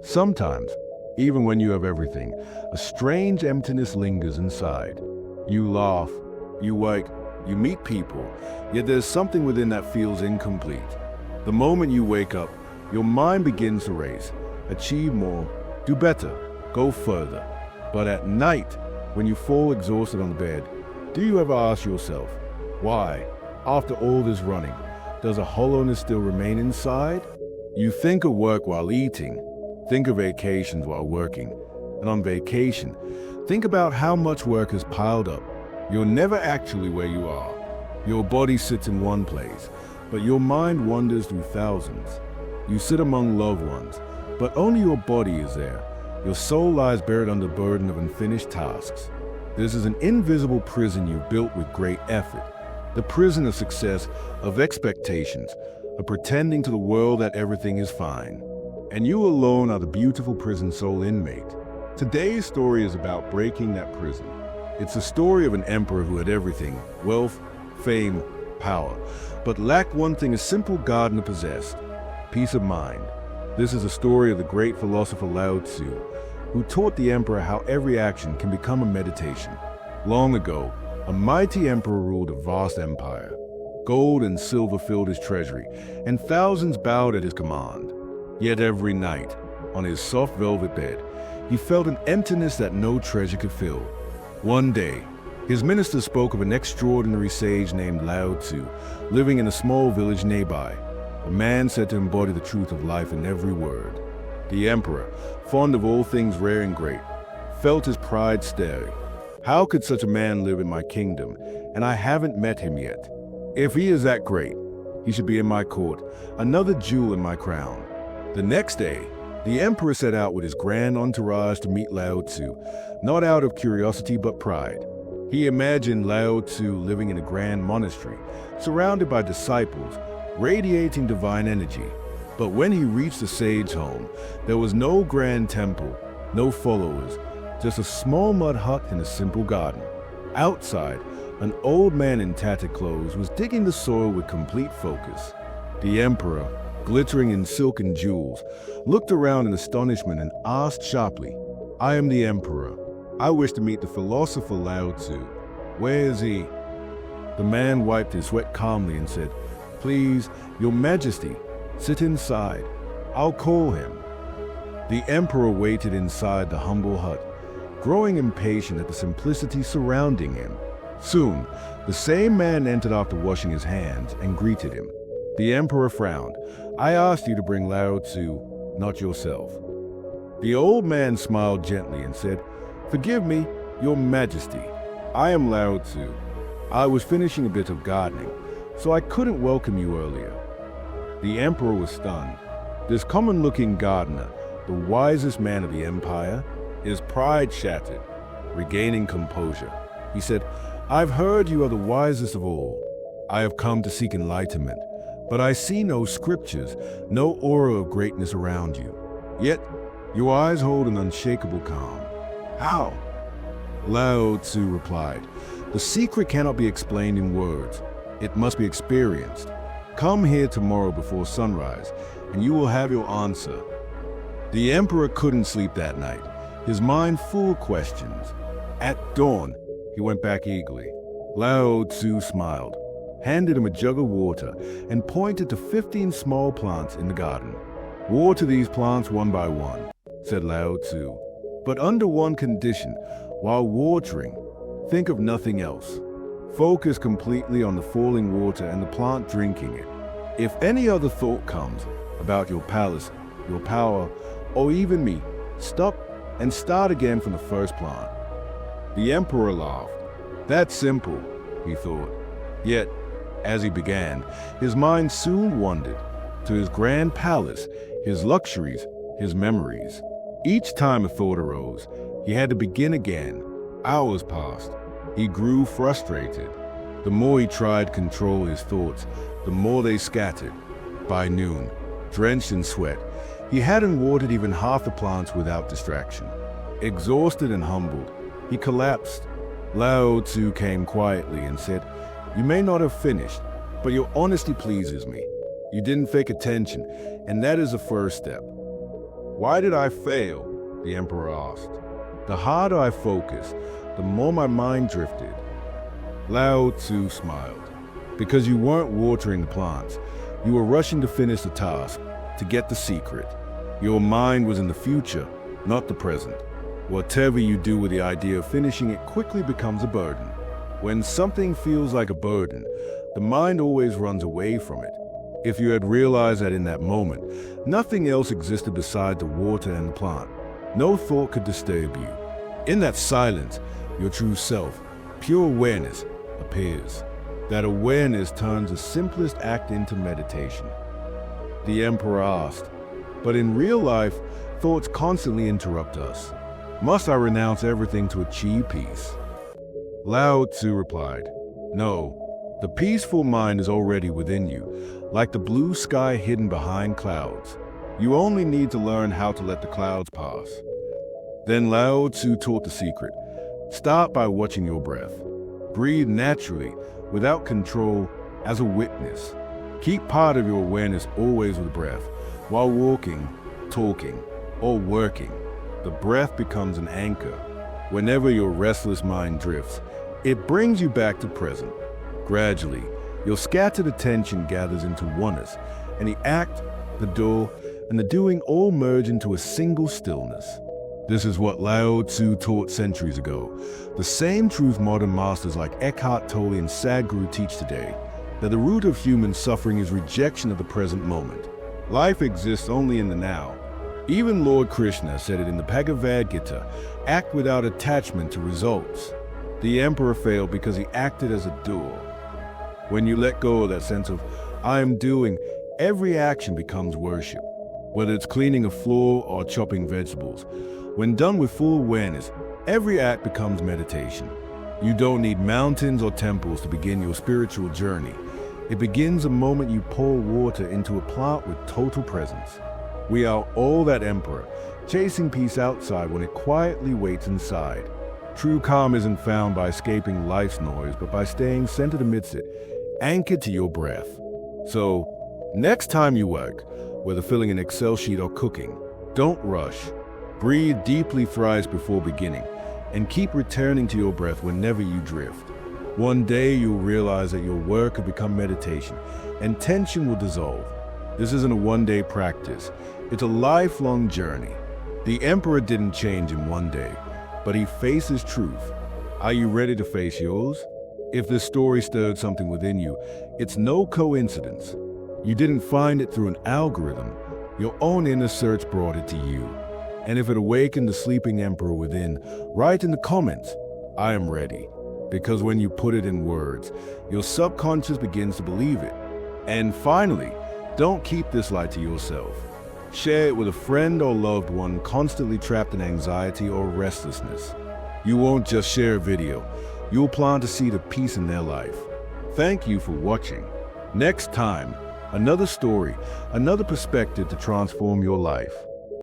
Sometimes, even when you have everything, a strange emptiness lingers inside. You laugh, you wake, you meet people, yet there's something within that feels incomplete. The moment you wake up, your mind begins to race, achieve more, do better, go further. But at night, when you fall exhausted on the bed, do you ever ask yourself, why, after all this running, does a hollowness still remain inside? You think of work while eating, think of vacations while working, and on vacation, think about how much work has piled up. You're never actually where you are. Your body sits in one place, but your mind wanders through thousands. You sit among loved ones, but only your body is there. Your soul lies buried under the burden of unfinished tasks. This is an invisible prison you built with great effort. The prison of success, of expectations, of pretending to the world that everything is fine. And you alone are the beautiful prison soul inmate. Today's story is about breaking that prison. It's the story of an emperor who had everything, wealth, fame, power, but lacked one thing a simple gardener possessed, peace of mind. This is a story of the great philosopher Lao Tzu, who taught the emperor how every action can become a meditation. Long ago, a mighty emperor ruled a vast empire. Gold and silver filled his treasury, and thousands bowed at his command. Yet every night, on his soft velvet bed, he felt an emptiness that no treasure could fill. One day, his minister spoke of an extraordinary sage named Lao Tzu, living in a small village nearby. A man said to embody the truth of life in every word. The emperor, fond of all things rare and great, felt his pride stirring. How could such a man live in my kingdom, and I haven't met him yet? If he is that great, he should be in my court, another jewel in my crown. The next day, the emperor set out with his grand entourage to meet Lao Tzu, not out of curiosity but pride. He imagined Lao Tzu living in a grand monastery, surrounded by disciples, radiating divine energy. But when he reached the sage home, there was no grand temple, no followers, just a small mud hut in a simple garden. Outside, an old man in tattered clothes was digging the soil with complete focus. The emperor, glittering in silk and jewels, looked around in astonishment and asked sharply, "I am the emperor. I wish to meet the philosopher Lao Tzu. Where is he?" The man wiped his sweat calmly and said, "Please, your majesty, sit inside. I'll call him." The emperor waited inside the humble hut, growing impatient at the simplicity surrounding him. Soon, the same man entered after washing his hands and greeted him. The emperor frowned. "I asked you to bring Lao Tzu, not yourself." The old man smiled gently and said, "Forgive me, your majesty. I am Lao Tzu. I was finishing a bit of gardening, so I couldn't welcome you earlier." The emperor was stunned. This common-looking gardener, the wisest man of the empire, his pride shattered. Regaining composure, he said, "I've heard you are the wisest of all. I have come to seek enlightenment, but I see no scriptures, no aura of greatness around you. Yet, your eyes hold an unshakable calm. How?" Lao Tzu replied, "The secret cannot be explained in words. It must be experienced. Come here tomorrow before sunrise, and you will have your answer." The emperor couldn't sleep that night, his mind full of questions. At dawn, he went back eagerly. Lao Tzu smiled, handed him a jug of water, and pointed to 15 small plants in the garden. "Water these plants one by one," said Lao Tzu. "But under one condition, while watering, think of nothing else. Focus completely on the falling water and the plant drinking it. If any other thought comes about your palace, your power, or even me, stop and start again from the first plant." The emperor laughed. "That's simple," he thought. Yet, as he began, his mind soon wandered to his grand palace, his luxuries, his memories. Each time a thought arose, he had to begin again. Hours passed. He grew frustrated. The more he tried to control his thoughts, the more they scattered. By noon, drenched in sweat, he hadn't watered even half the plants without distraction. Exhausted and humbled, he collapsed. Lao Tzu came quietly and said, "You may not have finished, but your honesty pleases me. You didn't fake attention, and that is the first step." Why did I fail? The emperor asked. The harder I focused, the more my mind drifted. Lao Tzu smiled. Because you weren't watering the plants. You were rushing to finish the task, to get the secret. Your mind was in the future, not the present. Whatever you do with the idea of finishing it quickly becomes a burden. When something feels like a burden, the mind always runs away from it. If you had realized that in that moment, nothing else existed beside the water and the plant, no thought could disturb you. In that silence, your true self, pure awareness, appears. That awareness turns the simplest act into meditation. The emperor asked, but in real life, thoughts constantly interrupt us. Must I renounce everything to achieve peace? Lao Tzu replied, no, the peaceful mind is already within you, like the blue sky hidden behind clouds. You only need to learn how to let the clouds pass. Then Lao Tzu taught the secret. Start by watching your breath. Breathe naturally, without control, as a witness. Keep part of your awareness always with breath. While walking, talking, or working, the breath becomes an anchor. Whenever your restless mind drifts, it brings you back to present. Gradually, your scattered attention gathers into oneness, and the act, the door, and the doing all merge into a single stillness. This is what Lao Tzu taught centuries ago. The same truth modern masters like Eckhart Tolle and Sadhguru teach today, that the root of human suffering is rejection of the present moment. Life exists only in the now. Even Lord Krishna said it in the Bhagavad Gita, act without attachment to results. The emperor failed because he acted as a doer. When you let go of that sense of, I am doing, every action becomes worship. Whether it's cleaning a floor or chopping vegetables. When done with full awareness, every act becomes meditation. You don't need mountains or temples to begin your spiritual journey. It begins the moment you pour water into a plant with total presence. We are all that emperor, chasing peace outside when it quietly waits inside. True calm isn't found by escaping life's noise, but by staying centered amidst it, anchored to your breath. So, next time you work, whether filling an Excel sheet or cooking, don't rush. Breathe deeply thrice before beginning, and keep returning to your breath whenever you drift. One day you'll realize that your work will become meditation, and tension will dissolve. This isn't a one-day practice. It's a lifelong journey. The emperor didn't change in one day, but he faces truth. Are you ready to face yours? If this story stirred something within you, it's no coincidence. You didn't find it through an algorithm. Your own inner search brought it to you. And if it awakened the sleeping emperor within, write in the comments, I am ready. Because when you put it in words, your subconscious begins to believe it. And finally, don't keep this light to yourself. Share it with a friend or loved one constantly trapped in anxiety or restlessness. You won't just share a video, you'll plant a seed of peace in their life. Thank you for watching. Next time, another story, another perspective to transform your life.